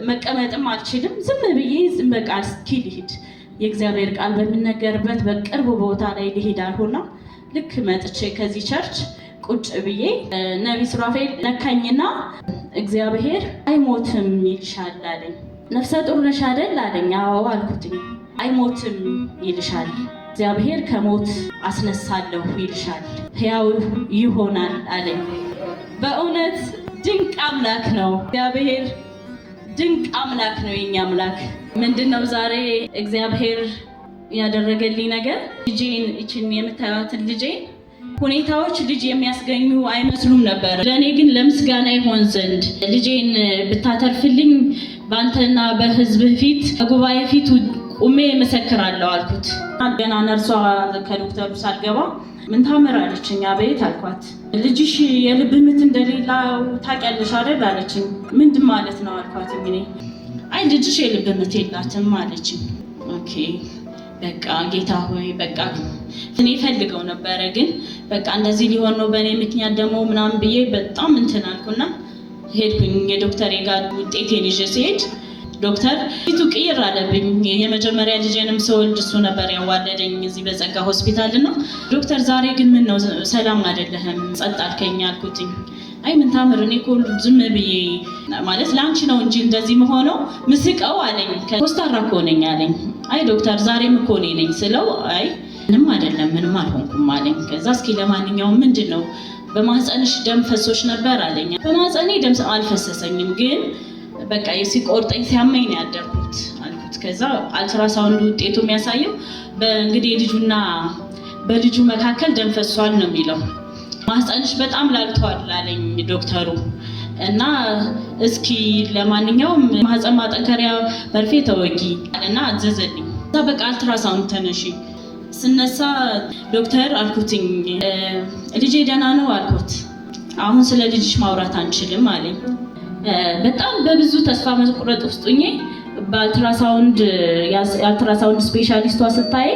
መቀመጥም አልችልም። ዝም ብዬ በቃ እስኪ ልሂድ የእግዚአብሔር ቃል በሚነገርበት በቅርብ ቦታ ላይ ልሂድ አልሆና ልክ መጥቼ ከዚህ ቸርች ቁጭ ብዬ ነቢይ ሱራፌል ነካኝና እግዚአብሔር አይሞትም ይልሻል አለኝ። ነፍሰ ጡር ነሽ አይደል አለኝ። አዎ አልኩትኝ። አይሞትም ይልሻል፣ እግዚአብሔር ከሞት አስነሳለሁ ይልሻል፣ ሕያው ይሆናል አለኝ። በእውነት ድንቅ አምላክ ነው እግዚአብሔር፣ ድንቅ አምላክ ነው የኛ አምላክ። ምንድነው ዛሬ እግዚአብሔር ያደረገልኝ ነገር? ልጄን እቺን የምታዩትን ልጄን ሁኔታዎች ልጅ የሚያስገኙ አይመስሉም ነበር። ለእኔ ግን ለምስጋና ይሆን ዘንድ ልጄን ብታተርፍልኝ በአንተና በሕዝብ ፊት በጉባኤ ፊት ቁሜ መሰክራለሁ አልኩት። ገና ነርሷ ከዶክተሩ ሳልገባ ምን ታምራለችኝ? አቤት አልኳት። ልጅሽ የልብ ምት እንደሌላው ታውቂያለሽ አይደል አለችኝ። ምንድን ማለት ነው አልኳት። እንግዲህ አይ ልጅሽ የልብ ምት የላትም አለችኝ። ኦኬ በቃ ጌታ ሆይ በቃ እኔ ፈልገው ነበረ ግን በቃ እንደዚህ ሊሆን ነው በእኔ ምክንያት ደግሞ ምናምን ብዬ በጣም እንትን አልኩና ሄድኩኝ። የዶክተር ጋር ውጤቴን ይዤ ሲሄድ ዶክተር ፊቱ ቅይር አለብኝ። የመጀመሪያ ልጄንም ስወልድ እሱ ነበር ያዋለደኝ እዚህ በጸጋ ሆስፒታል ነው። ዶክተር ዛሬ ግን ምን ነው ሰላም አይደለህም ጸጥ አልከኝ አልኩትኝ። አይ ምን ታምር እኔ እኮ ዝም ብዬ ማለት ለአንቺ ነው እንጂ እንደዚህ መሆነው ምስቀው አለኝ። ኮስታራ እኮ ነኝ አለኝ። አይ ዶክተር ዛሬም እኮ እኔ ነኝ ስለው አይ ምንም አይደለም ምንም አልሆንኩም አለኝ። ከዛ እስኪ ለማንኛውም ምንድን ነው በማህፀንሽ ደም ፈሶች ነበር አለኝ። በማህፀኔ ደም አልፈሰሰኝም ግን በቃ ሲቆርጠኝ ሲያመኝ ነው ያደርኩት አልኩት። ከዛ አልትራሳውንድ ውጤቱ የሚያሳየው በእንግዲህ ልጁና በልጁ መካከል ደም ፈሷል ነው የሚለው። ማህፀንሽ በጣም ላልቷል አለኝ ዶክተሩ። እና እስኪ ለማንኛውም ማህፀን ማጠንከሪያ መርፌ ተወጊ እና አዘዘልኝ። ከዛ በቃ አልትራሳውንድ ተነሺ ስነሳ ዶክተር አልኩትኝ ልጄ ደህና ነው አልኩት። አሁን ስለ ልጅሽ ማውራት አንችልም አለኝ። በጣም በብዙ ተስፋ መቁረጥ ውስጥ ሆኜ በአልትራሳውንድ ስፔሻሊስቷ ስታይ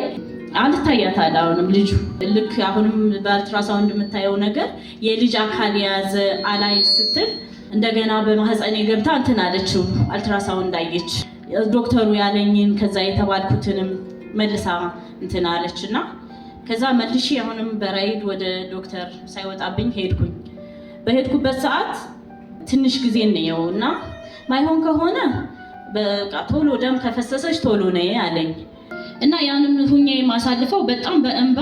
አልታያታል። አሁንም ልጁ ልክ አሁንም በአልትራሳውንድ የምታየው ነገር የልጅ አካል የያዘ አላይ ስትል እንደገና በማህፀኔ ገብታ እንትን አለችው አልትራሳውንድ አየች። ዶክተሩ ያለኝን ከዛ የተባልኩትንም መልሳ እንትን አለችና ከዛ መልሼ አሁንም በራይድ ወደ ዶክተር ሳይወጣብኝ ሄድኩኝ። በሄድኩበት ሰዓት ትንሽ ጊዜ ነው እና ማይሆን ከሆነ በቃ ቶሎ ደም ከፈሰሰች ቶሎ ነይ አለኝ። እና ያንም ሁኜ ማሳልፈው በጣም በእንባ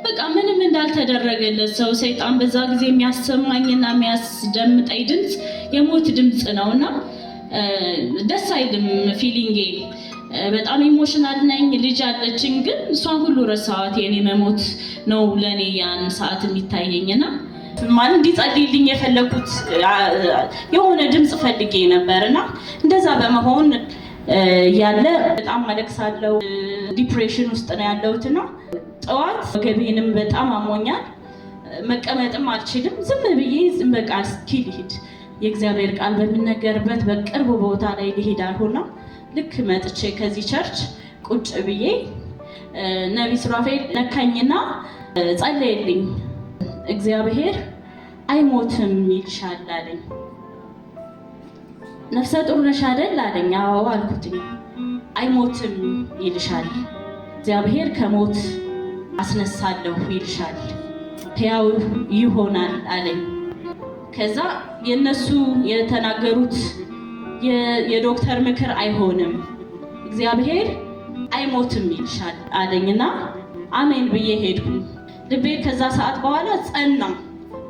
በቃ ምንም እንዳልተደረገለት ሰው ሰይጣን በዛ ጊዜ የሚያሰማኝና የሚያስደምጠኝ ድምፅ የሞት ድምፅ ነውና ደስ አይልም ፊሊንጌ። በጣም ኢሞሽናል ነኝ። ልጅ አለችኝ ግን እሷን ሁሉ ረሳኋት። የኔ መሞት ነው ለኔ ያን ሰዓት የሚታየኝና ማለት እንዲጸልይልኝ የፈለኩት የሆነ ድምፅ ፈልጌ ነበርና እንደዛ በመሆን ያለ በጣም አለቅሳለሁ። ዲፕሬሽን ውስጥ ነው ያለሁትና ጠዋት ወገቤንም በጣም አሞኛል። መቀመጥም አልችልም። ዝም ብዬ በቃ እስኪ ልሂድ የእግዚአብሔር ቃል በሚነገርበት በቅርብ ቦታ ላይ ልሂድ አልሆና ልክ መጥቼ ከዚህ ቸርች ቁጭ ብዬ ነቢይ ሱራፌል ነካኝና ጸለየልኝ። እግዚአብሔር አይሞትም ይልሻል አለኝ። ነፍሰ ጡር ነሽ አይደል አለኝ። አዎ አልኩትኝ። አይሞትም ይልሻል፣ እግዚአብሔር ከሞት አስነሳለሁ ይልሻል፣ ሕያው ይሆናል አለኝ። ከዛ የነሱ የተናገሩት የዶክተር ምክር አይሆንም እግዚአብሔር አይሞትም ይልሻል አለኝና አሜን ብዬ ሄድኩኝ። ልቤ ከዛ ሰዓት በኋላ ጸና።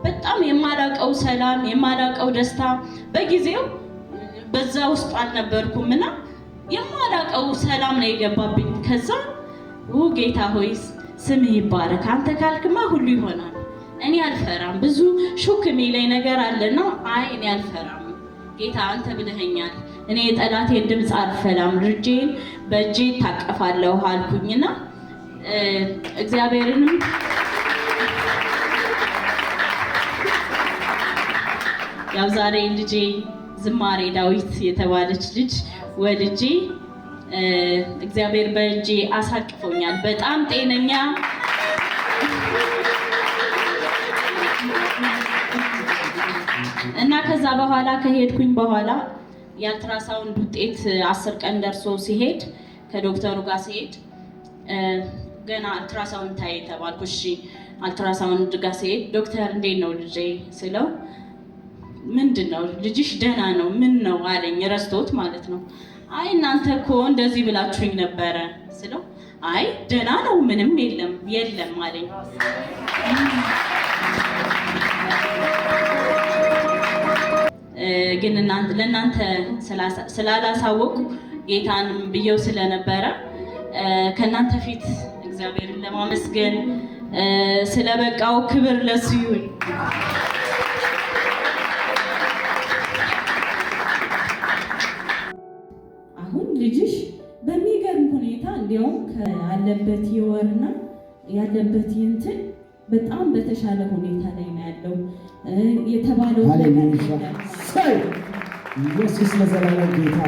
በጣም የማላቀው ሰላም የማላቀው ደስታ በጊዜው በዛ ውስጥ አልነበርኩምና የማላቀው ሰላም ነው የገባብኝ። ከዛ ጌታ ሆይ ስምህ ይባረክ፣ አንተ ካልክማ ሁሉ ይሆናል። እኔ አልፈራም። ብዙ ሹክ የሚለኝ ነገር አለና አይ እኔ አልፈራም ጌታ አንተ ብለኸኛል። እኔ የጠላቴን ድምፅ አልፈላም፣ ልጄን በእጄ ታቀፋለሁ አልኩኝና እግዚአብሔርንም ያው ዛሬ ልጄ ዝማሬ ዳዊት የተባለች ልጅ ወልጄ እግዚአብሔር በእጄ አሳቅፎኛል። በጣም ጤነኛ እና ከዛ በኋላ ከሄድኩኝ በኋላ የአልትራሳውንድ ውጤት 10 ቀን ደርሶ ሲሄድ ከዶክተሩ ጋር ሲሄድ ገና አልትራሳውንድ ታይ ተባልኩ። እሺ አልትራሳውንድ ጋር ሲሄድ ዶክተር እንዴት ነው ልጄ ስለው ምንድነው ልጅሽ ደህና ነው ምን ነው አለኝ። ረስቶት ማለት ነው። አይ እናንተ እኮ እንደዚህ ብላችሁኝ ነበረ ስለው አይ ደህና ነው ምንም የለም አለኝ። ግን ለእናንተ ስላላሳወቁ ጌታን ብየው ስለነበረ ከእናንተ ፊት እግዚአብሔርን ለማመስገን ስለበቃው ክብር ለሱ ይሁን። አሁን ልጅሽ በሚገርም ሁኔታ እንዲያውም ያለበት የወርና ያለበት እንትን በጣም በተሻለ ሁኔታ ላይ ነው ያለው። የተባለው ኢየሱስ ለዘላለም ጌታ